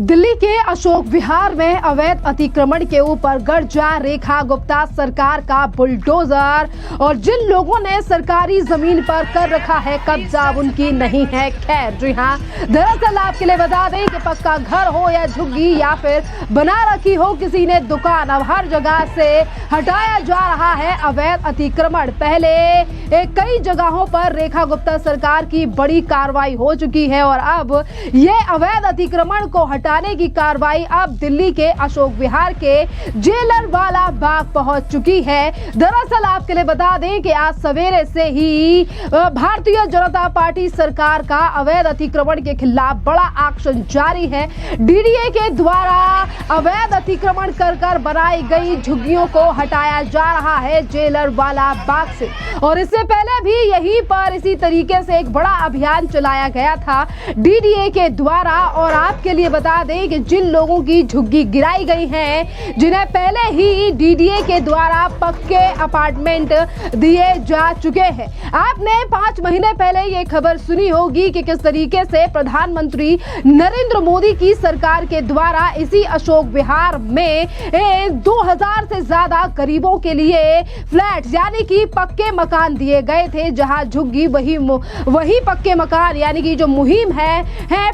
दिल्ली के अशोक विहार में अवैध अतिक्रमण के ऊपर गर्जा रेखा गुप्ता सरकार का बुलडोजर। और जिन लोगों ने सरकारी जमीन पर कर रखा है कब्जा उनकी नहीं है खैर। जी हाँ, दरअसल आपके लिए बता दें कि पक्का घर हो या झुग्गी या फिर बना रखी हो किसी ने दुकान, अब हर जगह से हटाया जा रहा है अवैध अतिक्रमण। पहले कई जगहों पर रेखा गुप्ता सरकार की बड़ी कार्रवाई हो चुकी है और अब ये अवैध अतिक्रमण को हटाने की कार्रवाई अब दिल्ली के अशोक विहार के जेलरवाला बाग पहुंच चुकी है। दरअसल आपके लिए बता दें कि आज सवेरे से ही भारतीय जनता पार्टी सरकार का अवैध अतिक्रमण के खिलाफ बड़ा एक्शन जारी है। डीडीए के द्वारा अवैध अतिक्रमण कर बनाई गई झुग्गियों को हटाया जा रहा है जेलरवाला बाग से। और इससे पहले भी यहीं पर इसी तरीके से एक बड़ा अभियान चलाया गया था डीडीए के द्वारा। और आपके लिए बता दें कि जिन लोगों की झुग्गी गिराई गई है, जिन्हें पहले ही डीडीए के द्वारा पक्के अपार्टमेंट दिए जा चुके हैं। आपने 5 महीने पहले ये खबर सुनी होगी कि किस तरीके से प्रधानमंत्री नरेंद्र मोदी की सरकार के द्वारा इसी अशोक विहार में 2000 से ज्यादा गरीबों के लिए फ्लैट यानी कि पक्के मकान दिए गए थे, जहां झुग्गी वही पक्के मकान यानी कि जो मुहिम है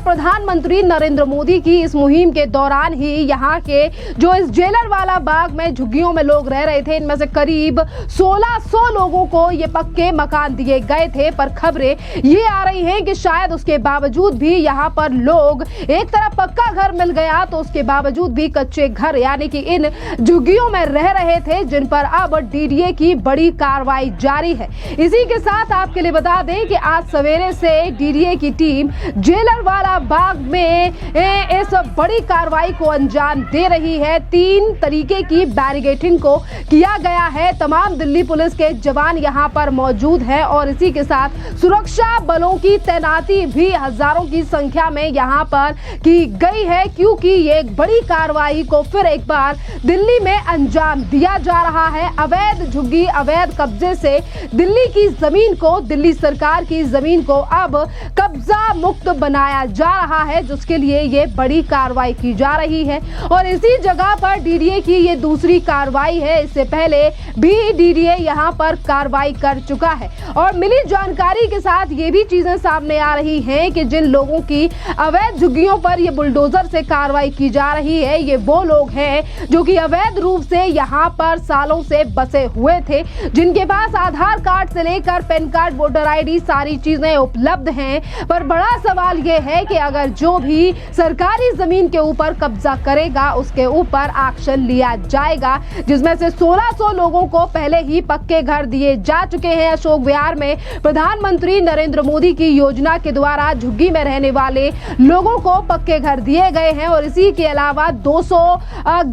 प्रधानमंत्री नरेंद्र मोदी की। इस मुहिम के दौरान ही यहाँ के जो इस जेलरवाला बाग में झुग्गियों में लोग रह रहे थे, इनमें से करीब 1600 लोगों को ये पक्के मकान दिए गए थे। पर खबरें ये आ रही हैं कि शायद उसके बावजूद भी यहाँ पर लोग, एक तरफ पक्का घर मिल गया तो उसके बावजूद भी कच्चे घर यानी कि इन झुग्गियों में रह रहे थे, जिन पर अब डीडीए की बड़ी कार्रवाई जारी है। इसी के साथ आपके लिए बता दें कि आज सवेरे से डीडीए की टीम जेलरवाला बाग में इस बड़ी कार्रवाई को अंजाम दे रही है। 3 तरीके की बैरिकेडिंग को किया गया है। तमाम दिल्ली पुलिस के जवान यहां पर मौजूद हैं और इसी के साथ सुरक्षा बलों की तैनाती भी हजारों की संख्या में यहां पर की गई है, क्योंकि ये एक बड़ी कार्रवाई को फिर एक बार दिल्ली में अंजाम दिया जा रहा है। अवैध झुग्गी, अवैध कब्जे से दिल्ली की जमीन को, दिल्ली सरकार की जमीन को अब कब्जा मुक्त बनाया जा रहा है, जिसके लिए ये बड़ी कार्रवाई की जा रही है। और इसी जगह पर डीडीए की ये दूसरी कार्रवाई है। इससे पहले भी डीडीए यहां पर कार्रवाई कर चुका है। और मिली जानकारी के साथ ये भी चीजें सामने आ रही हैं कि जिन लोगों की अवैध झुग्गियों पर ये बुलडोजर से कार्रवाई की जा रही है, ये वो लोग हैं जो कि अवैध रूप से यहाँ पर सालों से बसे हुए थे, जिनके पास आधार कार्ड से लेकर पैन कार्ड, वोटर आईडी सारी चीजें उपलब्ध हैं। पर बड़ा सवाल ये है कि अगर जो भी सरकारी जमीन के ऊपर कब्जा करेगा उसके ऊपर एक्शन लिया जाएगा, जिसमें से 1600 लोगों को पहले ही पक्के घर दिए जा चुके हैं। अशोक विहार में प्रधानमंत्री नरेंद्र मोदी की योजना के द्वारा झुग्गी में रहने वाले लोगों को पक्के घर दिए गए हैं। और इसी के अलावा 200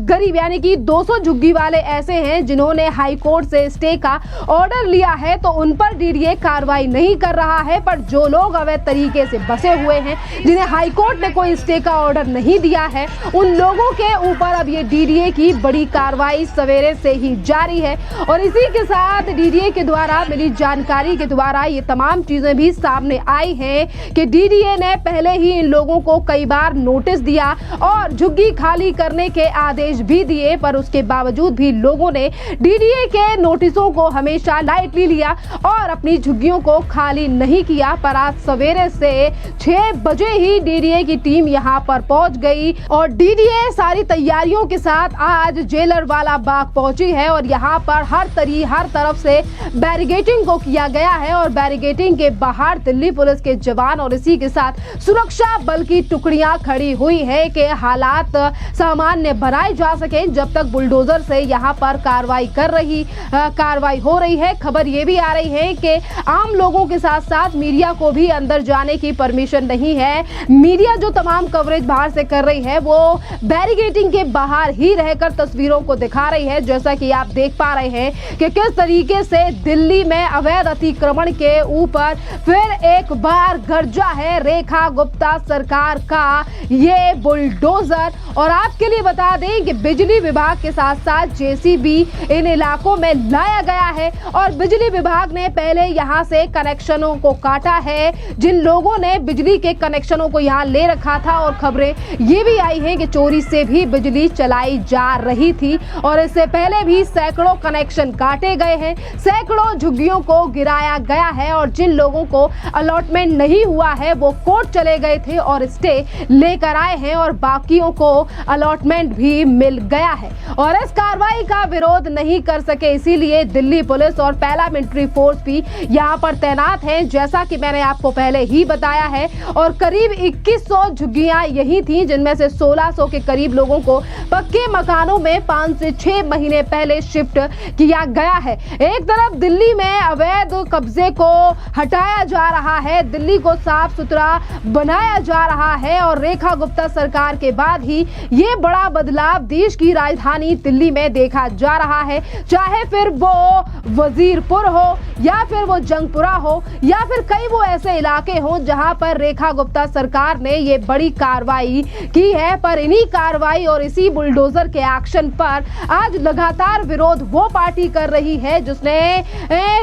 गरीब यानी कि 200 झुग्गी वाले ऐसे हैं जिन्होंने हाई कोर्ट से स्टे का ऑर्डर लिया है, तो उन पर डीडीए कार्रवाई नहीं कर रहा है। पर जो लोग अवैध तरीके से बसे हुए हैं, जिन्हें हाई कोर्ट ने कोई स्टे का ऑर्डर नहीं दिया है, उन लोगों के ऊपर अब ये डीडीए की बड़ी कार्रवाई सवेरे से ही जारी है। और इसी के साथ डीडीए के द्वारा मिली जानकारी के द्वारा ये तमाम चीजें भी सामने आई हैं कि डीडीए ने पहले ही इन लोगों को कई बार नोटिस दिया और झुग्गी खाली करने के आदेश भी दिए, पर उसके बावजूद भी लोगों ने डीडीए के नोटिसों को हमेशा लाइटली लिया और अपनी झुग्गियों को खाली नहीं किया। पर आज सवेरे से 6 बजे ही डीडीए की टीम यहां पर पहुंच गई और डीडीए सारी तैयारियों के साथ आज जेलरवाला बाग पहुंची है। और यहां पर हर तरफ से बैरिकेडिंग को किया गया है और बैरिकेडिंग के बाहर दिल्ली पुलिस के जवान और इसी के साथ सुरक्षा बल की टुकड़ियां खड़ी हुई है कि हालात सामान्य बनाए जा सके जब तक बुलडोजर से यहां पर कार्रवाई हो रही है। खबर ये भी आ रही है कि आम लोगों के साथ साथ मीडिया को भी अंदर जाने की परमिशन नहीं है। मीडिया जो तमाम कवरेज बाहर से कर रही है वो बैरिकेडिंग के बाहर ही रहकर तस्वीरों को दिखा रही है। जैसा कि आप देख पा रहे हैं कि किस तरीके से दिल्ली में अवैध अतिक्रमण के ऊपर फिर एक बार गर्जा है रेखा गुप्ता सरकार का ये बुलडोजर। और आपके लिए बता दें कि बिजली विभाग के साथ साथ जेसीबी इन इलाकों में लाया गया है और बिजली विभाग ने पहले यहां से कनेक्शनों को काटा है। जिन लोगों ने बिजली के कनेक्शनों को यहां ले रखा था और खबरें खबरें ये भी आई हैं कि चोरी से भी बिजली चलाई जा रही थी और इससे पहले भी सैकड़ों कनेक्शन काटे गए हैं, सैकड़ों झुग्गियों को गिराया गया है और जिन लोगों को अलॉटमेंट नहीं हुआ है वो कोर्ट चले गए थे और स्टे लेकर आए हैं और बाकियों को अलॉटमेंट भी मिल गया है और इस कार्रवाई का विरोध नहीं कर सके, इसीलिए दिल्ली पुलिस और पैरामिलिट्री फोर्स भी यहां पर तैनात है, जैसा कि मैंने आपको पहले ही बताया है। और करीब 2100 झुग्गियां यही थी, जिनमें से 1600 के करीब लोगों को पक्के मकानों में 5 से 6 महीने पहले शिफ्ट किया गया है। एक तरफ दिल्ली में अवैध कब्जे को हटाया जा रहा है, दिल्ली को साफ सुथरा बनाया जा रहा है और रेखा गुप्ता सरकार के बाद ही ये बड़ा बदलाव देश की राजधानी दिल्ली में देखा जा रहा है, चाहे फिर वो वजीरपुर हो या फिर वो जंगपुरा हो या फिर कई वो ऐसे इलाके हो जहां पर रेखा गुप्ता सरकार ने ये बड़ी कार्रवाई की है। पर इन्हीं कार्रवाई और इसी बुलडोजर के एक्शन पर आज लगातार विरोध वो पार्टी कर रही है जिसने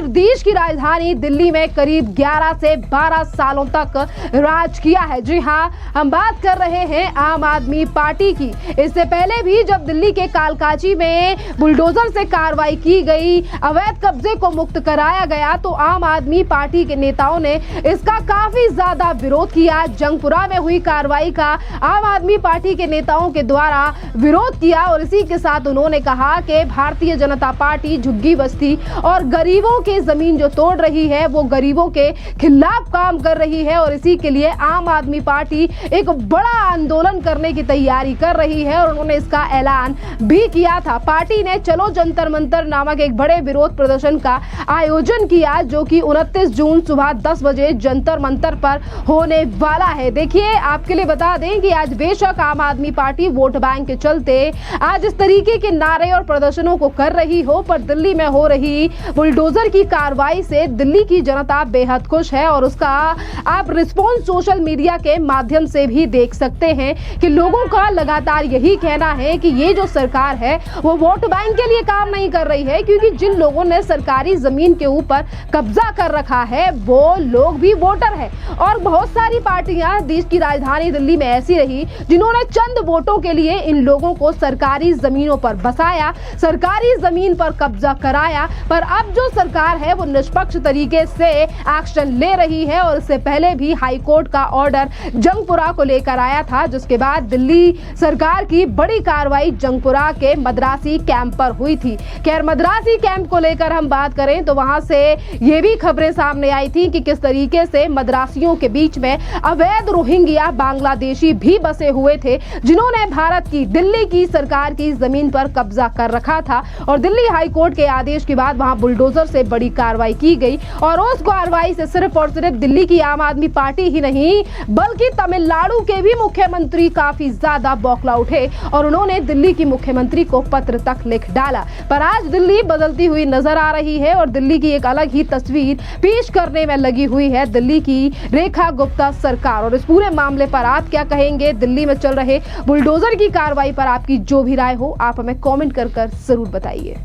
देश की राजधानी दिल्ली में करीब 11 से 12 सालों तक राज किया है। जी हां, हम बात कर रहे हैं आम आदमी पार्टी की। इससे पहले भी जब दिल्ली के कालकाजी में बुलडोजर से कार्रवाई की गई, अवैध कब्जे को मुक्त कराया गया, तो आम आदमी पार्टी के नेताओं ने इसका काफी ज्यादा विरोध किया। जंगपुरा में हुई कार्रवाई का आम आदमी पार्टी के नेताओं के द्वारा विरोध किया और इसी के साथ उन्होंने कहा कि भारतीय जनता पार्टी झुग्गी बस्ती और गरीबों की जमीन जो तोड़ रही है वो गरीबों के खिलाफ काम कर रही है और इसी के लिए आम आदमी पार्टी एक बड़ा आंदोलन करने की तैयारी कर रही है और उन्होंने इसका ऐलान भी किया था। पार्टी ने चलो जंतर मंतर नामक एक बड़े विरोध प्रदर्शन का आयोजन किया जो कि 29 जून सुबह 10 बजे जंतर मंतर पर होने वाला है। देखिए, आपके लिए बता दें कि आज बेशक आम आदमी पार्टी वोट बैंक के चलते आज इस तरीके के नारे और प्रदर्शनों को कर रही हो, पर दिल्ली में हो रही बुलडोजर की कार्रवाई से दिल्ली की जनता बेहद खुश है और उसका आप रिस्पॉन्स सोशल मीडिया के माध्यम से भी देख सकते हैं कि लोगों का लगातार यही कहना है कि ये जो सरकार है वो वोट बैंक के लिए काम नहीं कर रही है, क्योंकि जिन लोगों ने सरकारी जमीन के ऊपर कब्जा कर रखा है वो लोग भी वोटर है। और बहुत सारी पार्टियां देश की राजधानी दिल्ली में ऐसी रही जिन्होंने चंद वोटों के लिए इन लोगों को सरकारी जमीनों पर बसाया, सरकारी जमीन पर कब्जा कराया। पर अब जो सरकार है वो निष्पक्ष तरीके से एक्शन ले रही है और इससे पहले भी हाई कोर्ट का ऑर्डर जंगपुरा को लेकर आया था, जिसके बाद दिल्ली सरकार की बड़ी कार्रवाई जंगपुरा के मद्रासी कैंप पर हुई थी। खैर, मद्रासी कैंप को लेकर हम बात करें तो वहां से ये भी खबरें सामने आई थी कि किस तरीके से मद्रासियों के बीच में अवैध रोहिंग्या बांग्लादेशी भी बसे हुए थे जिन्होंने भारत की दिल्ली की सरकार की जमीन पर कब्जा कर रखा था और दिल्ली हाई कोर्ट के आदेश के बाद वहां बुलडोजर से बड़ी कार्रवाई की गई और उस कार्रवाई से सिर्फ और सिर्फ दिल्ली की आम आदमी पार्टी ही नहीं बल्कि तमिलनाडु के भी मुख्यमंत्री काफी ज्यादा बौखला उठे और उन्होंने दिल्ली की मुख्यमंत्री को पत्र तक लिख डाला। पर आज दिल्ली बदलती हुई नजर आ रही है और दिल्ली की एक अलग ही तस्वीर पेश करने में लगी हुई है दिल्ली की रेखा गुप्ता सरकार। और इस पूरे मामले पर आप क्या कहेंगे? दिल्ली में चल रहे बुलडोजर की कार्रवाई पर आपकी जो भी राय हो आप हमें कमेंट कर जरूर बताइए।